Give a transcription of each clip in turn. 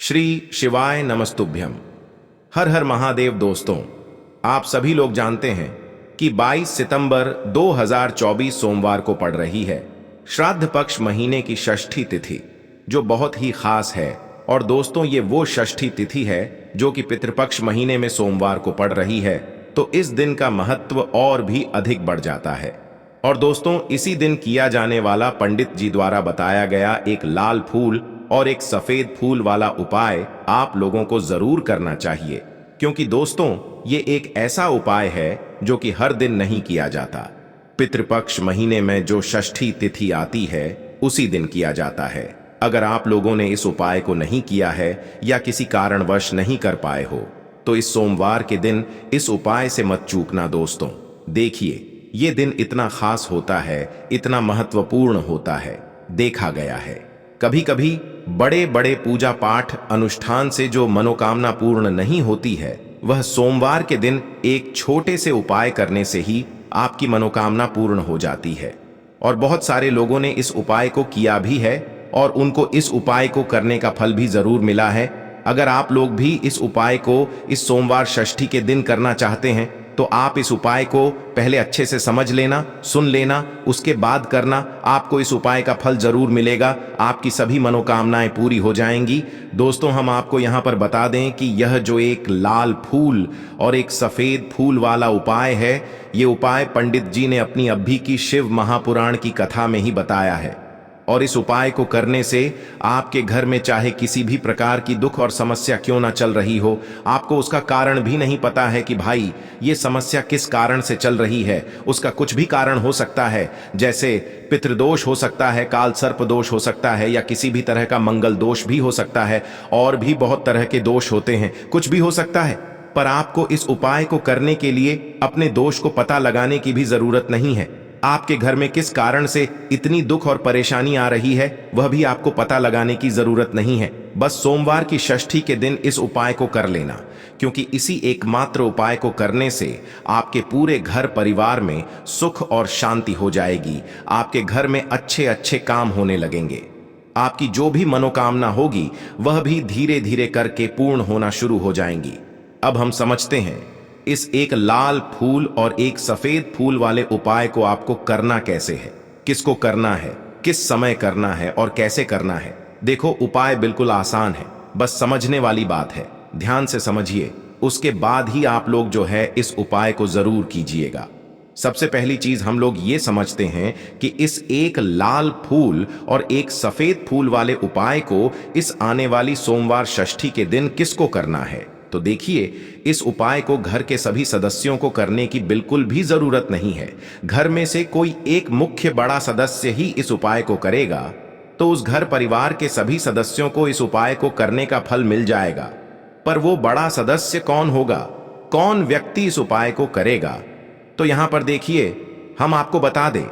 श्री शिवाय नमस्तुभ्यम। हर हर महादेव। दोस्तों, आप सभी लोग जानते हैं कि 22 सितंबर 2024 सोमवार को पड़ रही है श्राद्ध पक्ष महीने की षष्ठी तिथि, जो बहुत ही खास है। और दोस्तों, ये वो षष्ठी तिथि है जो कि पितृपक्ष महीने में सोमवार को पड़ रही है, तो इस दिन का महत्व और भी अधिक बढ़ जाता है। और दोस्तों, इसी दिन किया जाने वाला पंडित जी द्वारा बताया गया एक लाल फूल और एक सफेद फूल वाला उपाय आप लोगों को जरूर करना चाहिए, क्योंकि दोस्तों, ये एक ऐसा उपाय है जो कि हर दिन नहीं किया जाता। पितृपक्ष महीने में जो षष्ठी तिथि आती है उसी दिन किया जाता है। अगर आप लोगों ने इस उपाय को नहीं किया है या किसी कारणवश नहीं कर पाए हो, तो इस सोमवार के दिन इस उपाय से मत चूकना। दोस्तों देखिए, ये दिन इतना खास होता है, इतना महत्वपूर्ण होता है। देखा गया है कभी कभी बड़े बड़े पूजा पाठ अनुष्ठान से जो मनोकामना पूर्ण नहीं होती है, वह सोमवार के दिन एक छोटे से उपाय करने से ही आपकी मनोकामना पूर्ण हो जाती है। और बहुत सारे लोगों ने इस उपाय को किया भी है और उनको इस उपाय को करने का फल भी जरूर मिला है। अगर आप लोग भी इस उपाय को इस सोमवार षष्ठी के दिन करना चाहते हैं, तो आप इस उपाय को पहले अच्छे से समझ लेना, सुन लेना, उसके बाद करना। आपको इस उपाय का फल जरूर मिलेगा, आपकी सभी मनोकामनाएं पूरी हो जाएंगी। दोस्तों, हम आपको यहाँ पर बता दें कि यह जो एक लाल फूल और एक सफेद फूल वाला उपाय है, ये उपाय पंडित जी ने अपनी अभी की शिव महापुराण की कथा में ही बताया है। और इस उपाय को करने से आपके घर में चाहे किसी भी प्रकार की दुख और समस्या क्यों ना चल रही हो, आपको उसका कारण भी नहीं पता है कि भाई ये समस्या किस कारण से चल रही है, उसका कुछ भी कारण हो सकता है। जैसे पितृदोष हो सकता है, काल सर्प दोष हो सकता है, या किसी भी तरह का मंगल दोष भी हो सकता है, और भी बहुत तरह के दोष होते हैं, कुछ भी हो सकता है। पर आपको इस उपाय को करने के लिए अपने दोष को पता लगाने की भी जरूरत नहीं है। आपके घर में किस कारण से इतनी दुख और परेशानी आ रही है, वह भी आपको पता लगाने की जरूरत नहीं है। बस सोमवार की षष्ठी के दिन इस उपाय को कर लेना, क्योंकि इसी एकमात्र उपाय को करने से आपके पूरे घर परिवार में सुख और शांति हो जाएगी। आपके घर में अच्छे अच्छे काम होने लगेंगे। आपकी जो भी मनोकामना होगी वह भी धीरे धीरे करके पूर्ण होना शुरू हो जाएंगी। अब हम समझते हैं इस एक लाल फूल और एक सफेद फूल वाले उपाय को आपको करना कैसे है, किसको करना है, किस समय करना है और कैसे करना है। देखो, उपाय बिल्कुल आसान है, बस समझने वाली बात है। ध्यान से समझिए, उसके बाद ही आप लोग जो है इस उपाय को जरूर कीजिएगा। सबसे पहली चीज हम लोग ये समझते हैं कि इस एक लाल फूल और एक सफेद फूल वाले उपाय को इस आने वाली सोमवार षष्ठी के दिन किसको करना है। तो देखिए, इस उपाय को घर के सभी सदस्यों को करने की बिल्कुल भी जरूरत नहीं है। घर में से कोई एक मुख्य बड़ा सदस्य ही इस उपाय को करेगा, तो उस घर परिवार के सभी सदस्यों को इस उपाय को करने का फल मिल जाएगा। पर वो बड़ा सदस्य कौन होगा, कौन व्यक्ति इस उपाय को करेगा, तो यहां पर देखिए, हम आपको बता दें,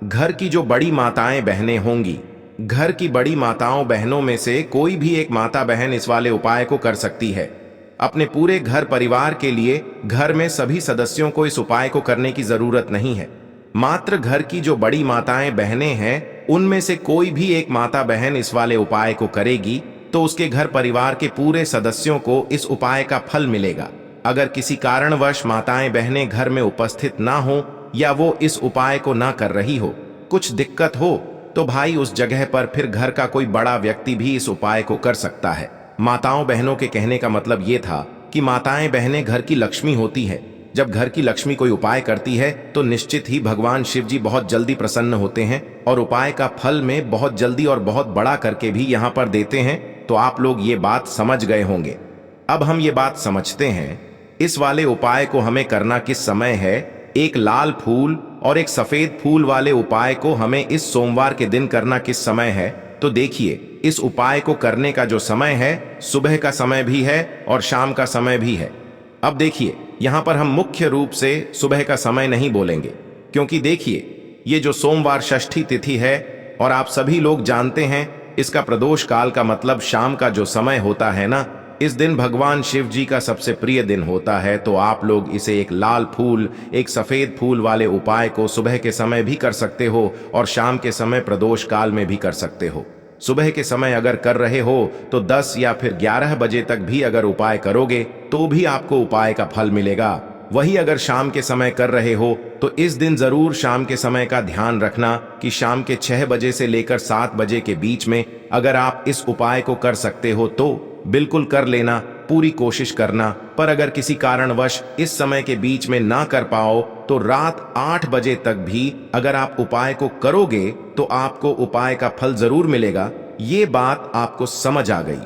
घर की जो बड़ी माताएं बहनें होंगी, घर की बड़ी माताओं बहनों में से कोई भी एक माता बहन इस वाले उपाय को कर सकती है। अपने पूरे घर परिवार के लिए घर में सभी सदस्यों को इस उपाय को करने की जरूरत नहीं है। मात्र घर की जो बड़ी माताएं बहनें हैं, उनमें से कोई भी एक माता बहन इस वाले उपाय को करेगी, तो उसके घर परिवार के पूरे सदस्यों को इस उपाय का फल मिलेगा। अगर किसी कारणवश माताएं बहनें घर में उपस्थित ना हो या वो इस उपाय को ना कर रही हो, कुछ दिक्कत हो, तो भाई उस जगह पर फिर घर का कोई बड़ा व्यक्ति भी इस उपाय को कर सकता है। माताओं बहनों के कहने का मतलब ये था कि माताएं बहनें घर की लक्ष्मी होती है। जब घर की लक्ष्मी कोई उपाय करती है तो निश्चित ही भगवान शिव जी बहुत जल्दी प्रसन्न होते हैं और उपाय का फल में बहुत जल्दी और बहुत बड़ा करके भी यहाँ पर देते हैं। तो आप लोग ये बात समझ गए होंगे। अब हम ये बात समझते हैं, इस वाले उपाय को हमें करना किस समय है। एक लाल फूल और एक सफेद फूल वाले उपाय को हमें इस सोमवार के दिन करना किस समय है। तो देखिए, इस उपाय को करने का जो समय है, सुबह का समय भी है और शाम का समय भी है। अब देखिए, यहां पर हम मुख्य रूप से सुबह का समय नहीं बोलेंगे, क्योंकि देखिए, ये जो सोमवार षष्ठी तिथि है और आप सभी लोग जानते हैं, इसका प्रदोष काल का मतलब शाम का जो समय होता है ना, इस दिन भगवान शिव जी का सबसे प्रिय दिन होता है। तो आप लोग इसे एक लाल फूल एक सफेद फूल वाले उपाय को सुबह के समय भी कर सकते हो और शाम के समय प्रदोष काल में भी कर सकते हो। सुबह के समय अगर कर रहे हो तो 10 या फिर 11 बजे तक भी अगर उपाय करोगे तो भी आपको उपाय का फल मिलेगा। वही अगर शाम के समय कर रहे हो तो इस दिन जरूर शाम के समय का ध्यान रखना कि शाम के 6 बजे से लेकर 7 बजे के बीच में अगर आप इस उपाय को कर सकते हो तो बिल्कुल कर लेना, पूरी कोशिश करना। पर अगर किसी कारणवश इस समय के बीच में ना कर पाओ तो रात 8 बजे तक भी अगर आप उपाय को करोगे तो आपको उपाय का फल जरूर मिलेगा। ये बात आपको समझ आ गई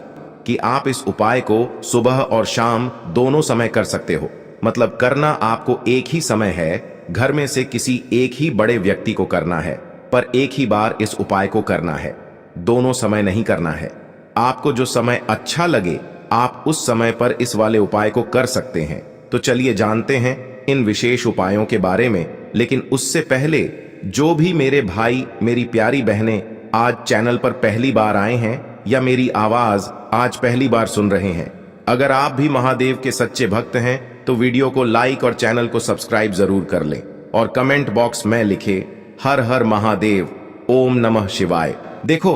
कि आप इस उपाय को सुबह और शाम दोनों समय कर सकते हो। मतलब करना आपको एक ही समय है, घर में से किसी एक ही बड़े व्यक्ति को करना है, पर एक ही बार इस उपाय को करना है, दोनों समय नहीं करना है। आपको जो समय अच्छा लगे आप उस समय पर इस वाले उपाय को कर सकते हैं। तो चलिए जानते हैं इन विशेष उपायों के बारे में। लेकिन उससे पहले जो भी मेरे भाई मेरी प्यारी बहनें आज चैनल पर पहली बार आए हैं या मेरी आवाज आज पहली बार सुन रहे हैं, अगर आप भी महादेव के सच्चे भक्त हैं तो वीडियो को लाइक और चैनल को सब्सक्राइब जरूर कर लें और कमेंट बॉक्स में लिखे हर हर महादेव, ओम नमः शिवाय। देखो,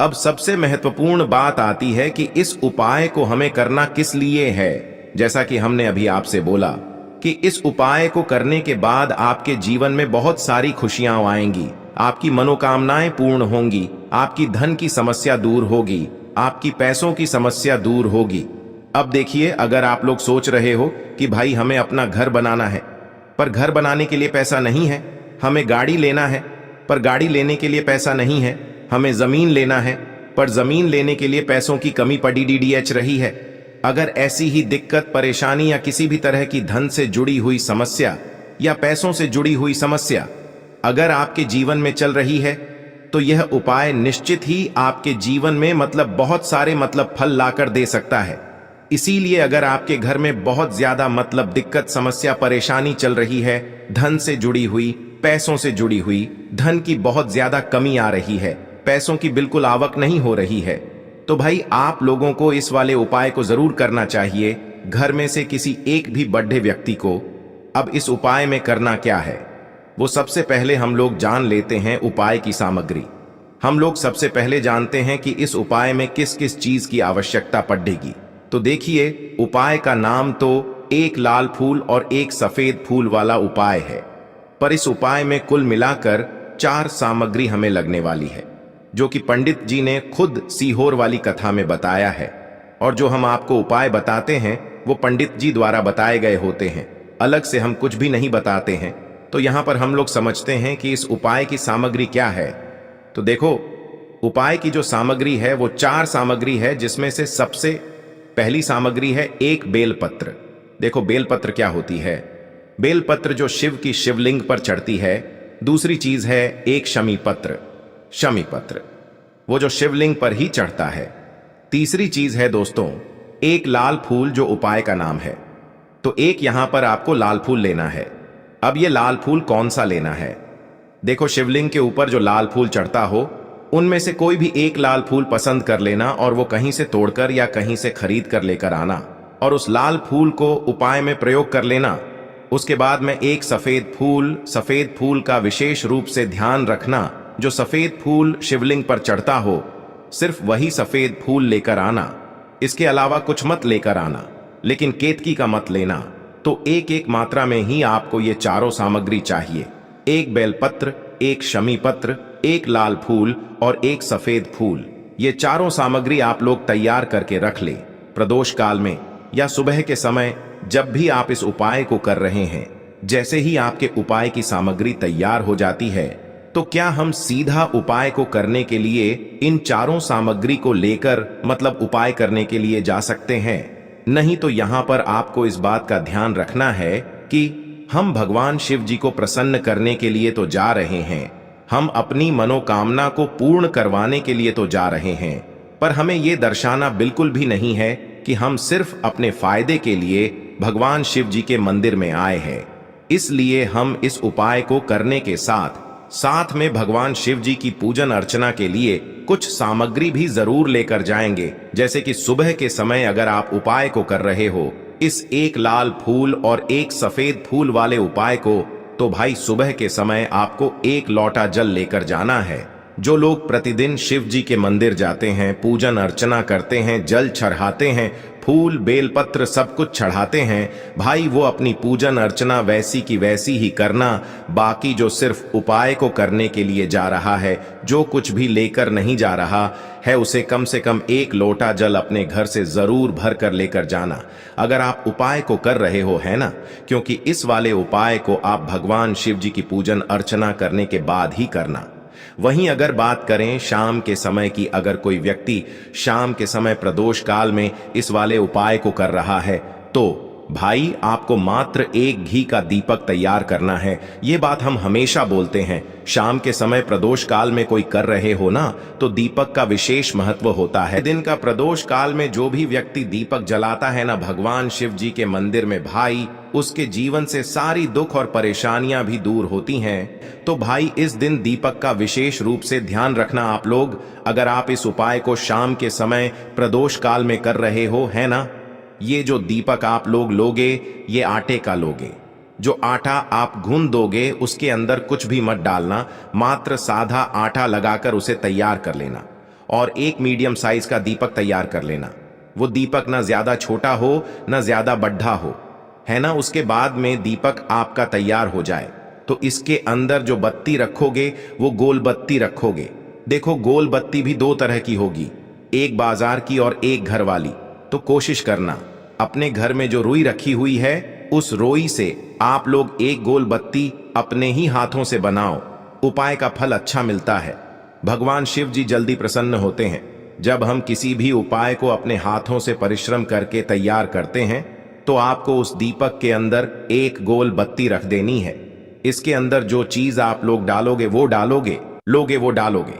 अब सबसे महत्वपूर्ण बात आती है कि इस उपाय को हमें करना किस लिए है। जैसा कि हमने अभी आपसे बोला कि इस उपाय को करने के बाद आपके जीवन में बहुत सारी खुशियां आएंगी, आपकी मनोकामनाएं पूर्ण होंगी, आपकी धन की समस्या दूर होगी, आपकी पैसों की समस्या दूर होगी। अब देखिए, अगर आप लोग सोच रहे हो कि भाई हमें अपना घर बनाना है पर घर बनाने के लिए पैसा नहीं है, हमें गाड़ी लेना है पर गाड़ी लेने के लिए पैसा नहीं है, हमें जमीन लेना है पर जमीन लेने के लिए पैसों की कमी पड़ी डीडीएच रही है। अगर ऐसी ही दिक्कत, परेशानी या किसी भी तरह की धन से जुड़ी हुई समस्या या पैसों से जुड़ी हुई समस्या अगर आपके जीवन में चल रही है तो यह उपाय निश्चित ही आपके जीवन में बहुत सारे फल लाकर दे सकता है। इसीलिए अगर आपके घर में बहुत ज्यादा दिक्कत, समस्या, परेशानी चल रही है, धन से जुड़ी हुई, पैसों से जुड़ी हुई, धन की बहुत ज्यादा कमी आ रही है, पैसों की बिल्कुल आवक नहीं हो रही है, तो भाई आप लोगों को इस वाले उपाय को जरूर करना चाहिए। घर में से किसी एक भी बड़े व्यक्ति को। अब इस उपाय में करना क्या है, वो सबसे पहले हम लोग जान लेते हैं उपाय की सामग्री। हम लोग सबसे पहले जानते हैं कि इस उपाय में किस किस चीज की आवश्यकता पड़ेगी। तो देखिए, उपाय का नाम तो एक लाल फूल और एक सफेद फूल वाला उपाय है, पर इस उपाय में कुल मिलाकर 4 सामग्री हमें लगने वाली है, जो कि पंडित जी ने खुद सीहोर वाली कथा में बताया है। और जो हम आपको उपाय बताते हैं वो पंडित जी द्वारा बताए गए होते हैं, अलग से हम कुछ भी नहीं बताते हैं। तो यहां पर हम लोग समझते हैं कि इस उपाय की सामग्री क्या है। तो देखो, उपाय की जो सामग्री है वो 4 सामग्री है, जिसमें से सबसे पहली सामग्री है एक बेलपत्र। देखो, बेलपत्र क्या होती है? बेलपत्र जो शिव की शिवलिंग पर चढ़ती है। दूसरी चीज है एक शमी पत्र, शमी पत्र, वो जो शिवलिंग पर ही चढ़ता है। तीसरी चीज है दोस्तों एक लाल फूल, जो उपाय का नाम है। तो एक यहां पर आपको लाल फूल लेना है। अब ये लाल फूल कौन सा लेना है? देखो, शिवलिंग के ऊपर जो लाल फूल चढ़ता हो उनमें से कोई भी एक लाल फूल पसंद कर लेना और वो कहीं से तोड़कर या कहीं से खरीद कर लेकर आना और उस लाल फूल को उपाय में प्रयोग कर लेना। उसके बाद में एक सफेद फूल का विशेष रूप से ध्यान रखना। जो सफेद फूल शिवलिंग पर चढ़ता हो सिर्फ वही सफेद फूल लेकर आना, इसके अलावा कुछ मत लेकर आना, लेकिन केतकी का मत लेना। तो एक एक मात्रा में ही आपको ये चारों सामग्री चाहिए। एक बेलपत्र, एक शमी पत्र, एक लाल फूल और एक सफेद फूल। ये चारों सामग्री आप लोग तैयार करके रख ले। प्रदोष काल में या सुबह के समय जब भी आप इस उपाय को कर रहे हैं, जैसे ही आपके उपाय की सामग्री तैयार हो जाती है तो क्या हम सीधा उपाय को करने के लिए इन चारों सामग्री को लेकर उपाय करने के लिए जा सकते हैं? नहीं, तो यहां पर आपको इस बात का ध्यान रखना है कि हम भगवान शिव जी को प्रसन्न करने के लिए तो जा रहे हैं, हम अपनी मनोकामना को पूर्ण करवाने के लिए तो जा रहे हैं, पर हमें यह दर्शाना बिल्कुल भी नहीं है कि हम सिर्फ अपने फायदे के लिए भगवान शिव जी के मंदिर में आए हैं। इसलिए हम इस उपाय को करने के साथ में भगवान शिव जी की पूजन अर्चना के लिए कुछ सामग्री भी जरूर लेकर जाएंगे। जैसे कि सुबह के समय अगर आप उपाय को कर रहे हो इस एक लाल फूल और एक सफेद फूल वाले उपाय को, तो भाई सुबह के समय आपको 1 लोटा जल लेकर जाना है। जो लोग प्रतिदिन शिव जी के मंदिर जाते हैं, पूजन अर्चना करते हैं, जल चढ़ाते हैं, फूल बेलपत्र सब कुछ चढ़ाते हैं, भाई वो अपनी पूजन अर्चना वैसी की वैसी ही करना। बाकी जो सिर्फ उपाय को करने के लिए जा रहा है, जो कुछ भी लेकर नहीं जा रहा है, उसे कम से कम 1 लोटा जल अपने घर से जरूर भर कर लेकर जाना। अगर आप उपाय को कर रहे हो, है ना, क्योंकि इस वाले उपाय को आप भगवान शिव जी की पूजन अर्चना करने के बाद ही करना। वहीं अगर बात करें शाम के समय की, अगर कोई व्यक्ति शाम के समय प्रदोष काल में इस वाले उपाय को कर रहा है, तो भाई आपको मात्र 1 घी का दीपक तैयार करना है। ये बात हम हमेशा बोलते हैं, शाम के समय प्रदोष काल में कोई कर रहे हो ना, तो दीपक का विशेष महत्व होता है। दिन का प्रदोष काल में जो भी व्यक्ति दीपक जलाता है ना भगवान शिव जी के मंदिर में, भाई उसके जीवन से सारी दुख और परेशानियां भी दूर होती हैं। तो भाई इस दिन दीपक का विशेष रूप से ध्यान रखना आप लोग। अगर आप इस उपाय को शाम के समय प्रदोष काल में कर रहे हो, है ना, ये जो दीपक आप लोग लोगे, ये आटे का लोगे। जो आटा आप गूंद दोगे उसके अंदर कुछ भी मत डालना, मात्र सादा आटा लगाकर उसे तैयार कर लेना और 1 मीडियम साइज का दीपक तैयार कर लेना। वो दीपक ना ज्यादा छोटा हो ना ज्यादा बड्ढा हो, है ना। उसके बाद में दीपक आपका तैयार हो जाए तो इसके अंदर जो बत्ती रखोगे वो गोल बत्ती रखोगे। देखो गोल बत्ती भी 2 तरह की होगी, एक बाजार की और एक घर वाली। तो कोशिश करना अपने घर में जो रुई रखी हुई है, उस रुई से आप लोग एक गोल बत्ती अपने ही हाथों से बनाओ। उपाय का फल अच्छा मिलता है, भगवान शिव जी जल्दी प्रसन्न होते हैं। जब हम किसी भी उपाय को अपने हाथों से परिश्रम करके तैयार करते हैं, तो आपको उस दीपक के अंदर एक गोल बत्ती रख देनी है। इसके अंदर जो चीज आप लोग डालोगे वो डालोगे।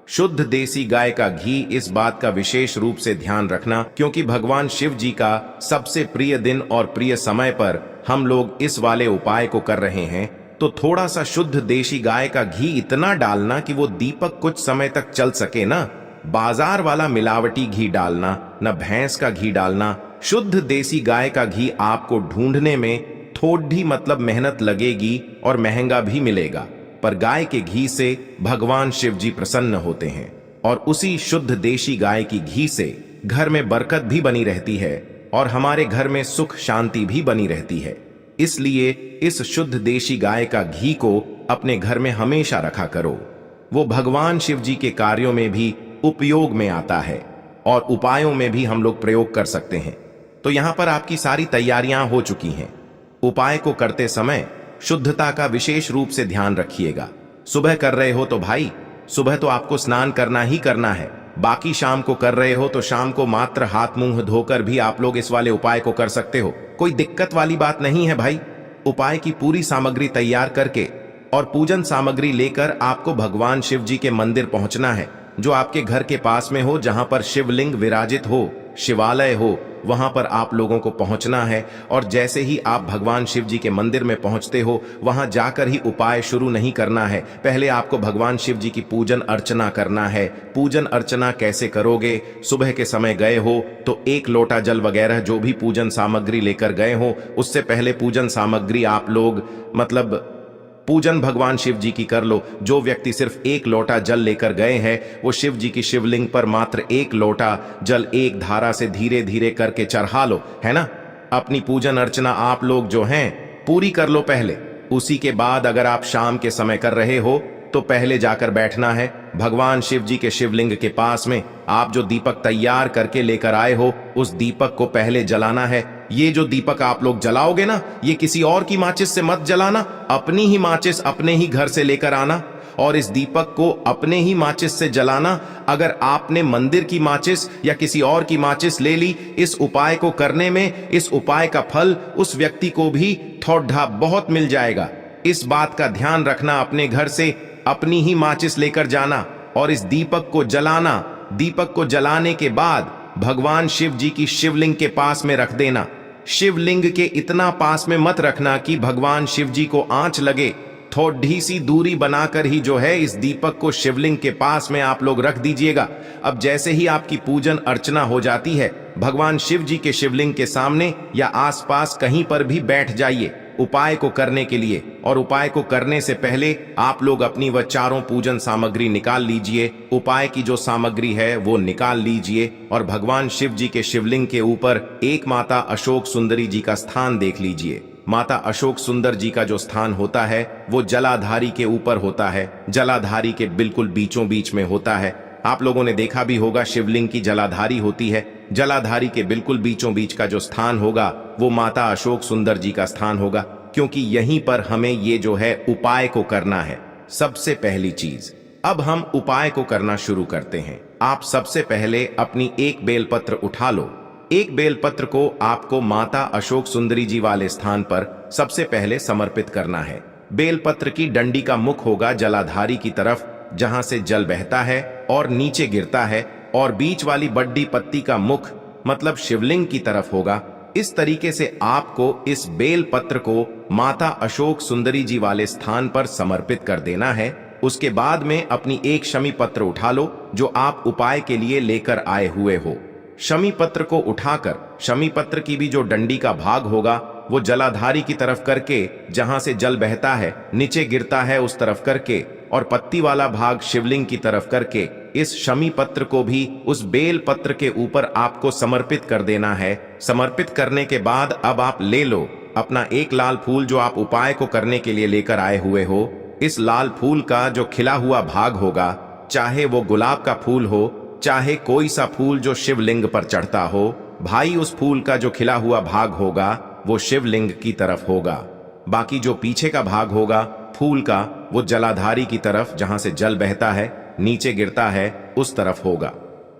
शुद्ध देसी गाय का घी। इस बात का विशेष रूप से ध्यान रखना, क्योंकि भगवान शिव जी का सबसे प्रिय दिन और प्रिय समय पर हम लोग इस वाले उपाय को कर रहे हैं। तो थोड़ा सा शुद्ध देसी गाय का घी इतना डालना कि वो दीपक कुछ समय तक चल सके ना। बाजार वाला मिलावटी घी डालना, न भैंस का घी डालना। शुद्ध देसी गाय का घी आपको ढूंढने में थोड़ी मतलब मेहनत लगेगी और महंगा भी मिलेगा, पर गाय के घी से भगवान शिव जी प्रसन्न होते हैं और उसी शुद्ध देशी गाय की घी से घर में बरकत भी बनी रहती है और हमारे घर में सुख शांति भी बनी रहती है। इसलिए इस शुद्ध देशी गाय का घी को अपने घर में हमेशा रखा करो। वो भगवान शिव जी के कार्यों में भी उपयोग में आता है और उपायों में भी हम लोग प्रयोग कर सकते हैं। तो यहां पर आपकी सारी तैयारियां हो चुकी हैं। उपाय को करते समय शुद्धता का विशेष रूप से ध्यान रखिएगा। सुबह कर रहे हो तो भाई सुबह तो आपको स्नान करना ही करना है। बाकी शाम को कर रहे हो तो शाम को मात्र हाथ मुंह धोकर भी आप लोग इस वाले उपाय को कर सकते हो। कोई दिक्कत वाली बात नहीं है भाई। उपाय की पूरी सामग्री तैयार करके और पूजन सामग्री लेकर आपको भगवान शिव जी के मंदिर पहुंचना है, जो आपके घर के पास में हो, जहां पर शिवलिंग विराजित हो, शिवालय हो, वहां पर आप लोगों को पहुंचना है। और जैसे ही आप भगवान शिव जी के मंदिर में पहुंचते हो, वहां जाकर ही उपाय शुरू नहीं करना है। पहले आपको भगवान शिव जी की पूजन अर्चना करना है। पूजन अर्चना कैसे करोगे? सुबह के समय गए हो तो 1 लोटा जल वगैरह जो भी पूजन सामग्री लेकर गए हो, उससे पहले पूजन सामग्री आप लोग मतलब पूजन भगवान शिव जी की कर लो। जो व्यक्ति सिर्फ 1 लोटा जल लेकर गए हैं, वो शिव जी की शिवलिंग पर मात्र 1 लोटा जल एक धारा से धीरे धीरे करके चढ़ा लो, है ना। अपनी पूजन अर्चना आप लोग जो हैं पूरी कर लो पहले। उसी के बाद अगर आप शाम के समय कर रहे हो तो पहले जाकर बैठना है भगवान शिव जी के शिवलिंग के पास में। आप जो दीपक तैयार करके लेकर आए हो, उस दीपक को पहले जलाना है। ये जो दीपक आप लोग जलाओगे ना, ये किसी और की माचिस से मत जलाना, अपनी ही माचिस अपने ही घर से लेकर आना और इस दीपक को अपने ही माचिस से जलाना। अगर आपने मंदिर की माचिस या किसी और की माचिस ले ली इस उपाय को करने में, इस उपाय का फल उस व्यक्ति को भी थोड़ा बहुत मिल जाएगा। इस बात का ध्यान रखना, अपने घर से अपनी ही माचिस लेकर जाना और इस दीपक को जलाना। दीपक को जलाने के बाद भगवान शिव जी की शिवलिंग के पास में रख देना। शिवलिंग के इतना पास में मत रखना कि भगवान शिव जी को आंच लगे। थोड़ी सी दूरी बनाकर ही जो है इस दीपक को शिवलिंग के पास में आप लोग रख दीजिएगा। अब जैसे ही आपकी पूजन अर्चना हो जाती है, भगवान शिव जी के शिवलिंग के सामने या आसपास कहीं पर भी बैठ जाइए। उपाय को करने के लिए। और उपाय को करने से पहले आप लोग अपनी वह चारों पूजन सामग्री निकाल लीजिए। उपाय की जो सामग्री है वो निकाल लीजिए और भगवान शिव जी के शिवलिंग के ऊपर एक माता अशोक सुंदरी जी का स्थान देख लीजिए। माता अशोक सुंदर जी का जो स्थान होता है वो जलाधारी के ऊपर होता है, जलाधारी के बिल्कुल बीचों बीच में होता है। आप लोगों ने देखा भी होगा शिवलिंग की जलाधारी होती है, जलाधारी के बिल्कुल बीचों बीच का जो स्थान होगा वो माता अशोक सुंदर जी का स्थान होगा, क्योंकि यहीं पर हमें ये जो है उपाय को करना है। सबसे पहली चीज, अब हम उपाय को करना शुरू करते हैं। आप सबसे पहले अपनी एक बेलपत्र उठा लो। एक बेलपत्र को आपको माता अशोक सुंदरी जी वाले स्थान पर सबसे पहले समर्पित करना है। बेलपत्र की डंडी का मुख होगा जलाधारी की तरफ, जहां से जल बहता है और नीचे गिरता है, और बीच वाली बड्डी पत्ती का मुख मतलब शिवलिंग की तरफ होगा। इस तरीके से आपको इस बेलपत्र को माता अशोक सुंदरी जी वाले स्थान पर समर्पित कर देना है। उसके बाद में अपनी एक शमी पत्र उठा लो जो आप उपाय के लिए लेकर आए हुए हो। शमी पत्र को उठाकर शमी पत्र की भी जो डंडी का भाग होगा वो जलाधारी की तरफ करके, जहां से जल बहता है नीचे गिरता है उस तरफ करके, और पत्ती वाला भाग शिवलिंग की तरफ करके इस शमी पत्र को भी उस बेल पत्र के ऊपर आपको समर्पित कर देना है। समर्पित करने के बाद अब आप ले लो अपना एक लाल फूल जो आप उपाय को करने के लिए लेकर आए हुए हो। इस लाल फूल का जो खिला हुआ भाग होगा, चाहे वो गुलाब का फूल हो, चाहे कोई सा फूल जो शिवलिंग पर चढ़ता हो, भाई उस फूल का जो खिला हुआ भाग होगा वो शिवलिंग की तरफ होगा। बाकी जो पीछे का भाग होगा फूल का वो जलाधारी की तरफ, जहां से जल बहता है नीचे गिरता है उस तरफ होगा।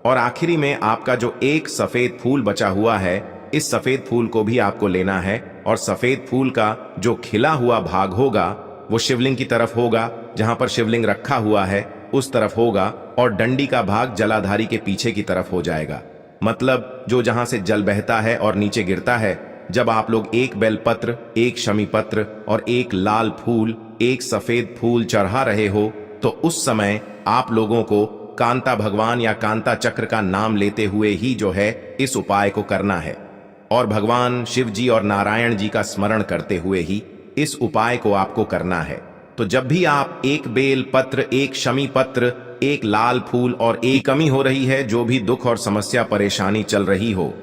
और आखिरी में आपका जो एक सफेद फूल बचा हुआ है, इस सफेद फूल को भी आपको लेना है, और सफेद फूल का जो खिला हुआ भाग होगा वो शिवलिंग की तरफ होगा, जहां पर शिवलिंग रखा हुआ है उस तरफ होगा, और डंडी का भाग जलाधारी के पीछे की तरफ हो जाएगा। मतलब जो जहां से जल बहता है और नीचे गिरता है। जब आप लोग एक बेलपत्र, एक शमी पत्र और एक लाल फूल, एक सफेद फूल चढ़ा रहे हो, तो उस समय आप लोगों को कांता भगवान या कांता चक्र का नाम लेते हुए ही जो है इस उपाय को करना है, और भगवान शिव जी और नारायण जी का स्मरण करते हुए ही इस उपाय को आपको करना है। तो जब भी आप एक बेल पत्र, एक शमी पत्र, एक लाल फूल और एक कमी हो रही है, जो भी दुख और समस्या परेशानी चल रही हो,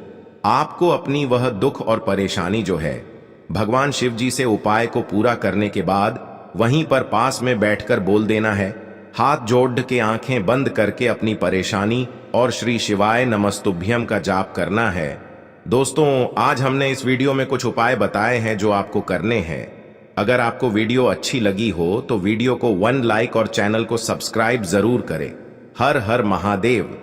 आपको अपनी वह दुख और परेशानी जो है भगवान शिव जी से उपाय को पूरा करने के बाद वहीं पर पास में बैठकर बोल देना है। हाथ जोड़ के आंखें बंद करके अपनी परेशानी और श्री शिवाय नमस्तुभ्यम का जाप करना है। दोस्तों, आज हमने इस वीडियो में कुछ उपाय बताए हैं जो आपको करने हैं। अगर आपको वीडियो अच्छी लगी हो तो वीडियो को 1 लाइक और चैनल को सब्सक्राइब जरूर करें। हर हर महादेव।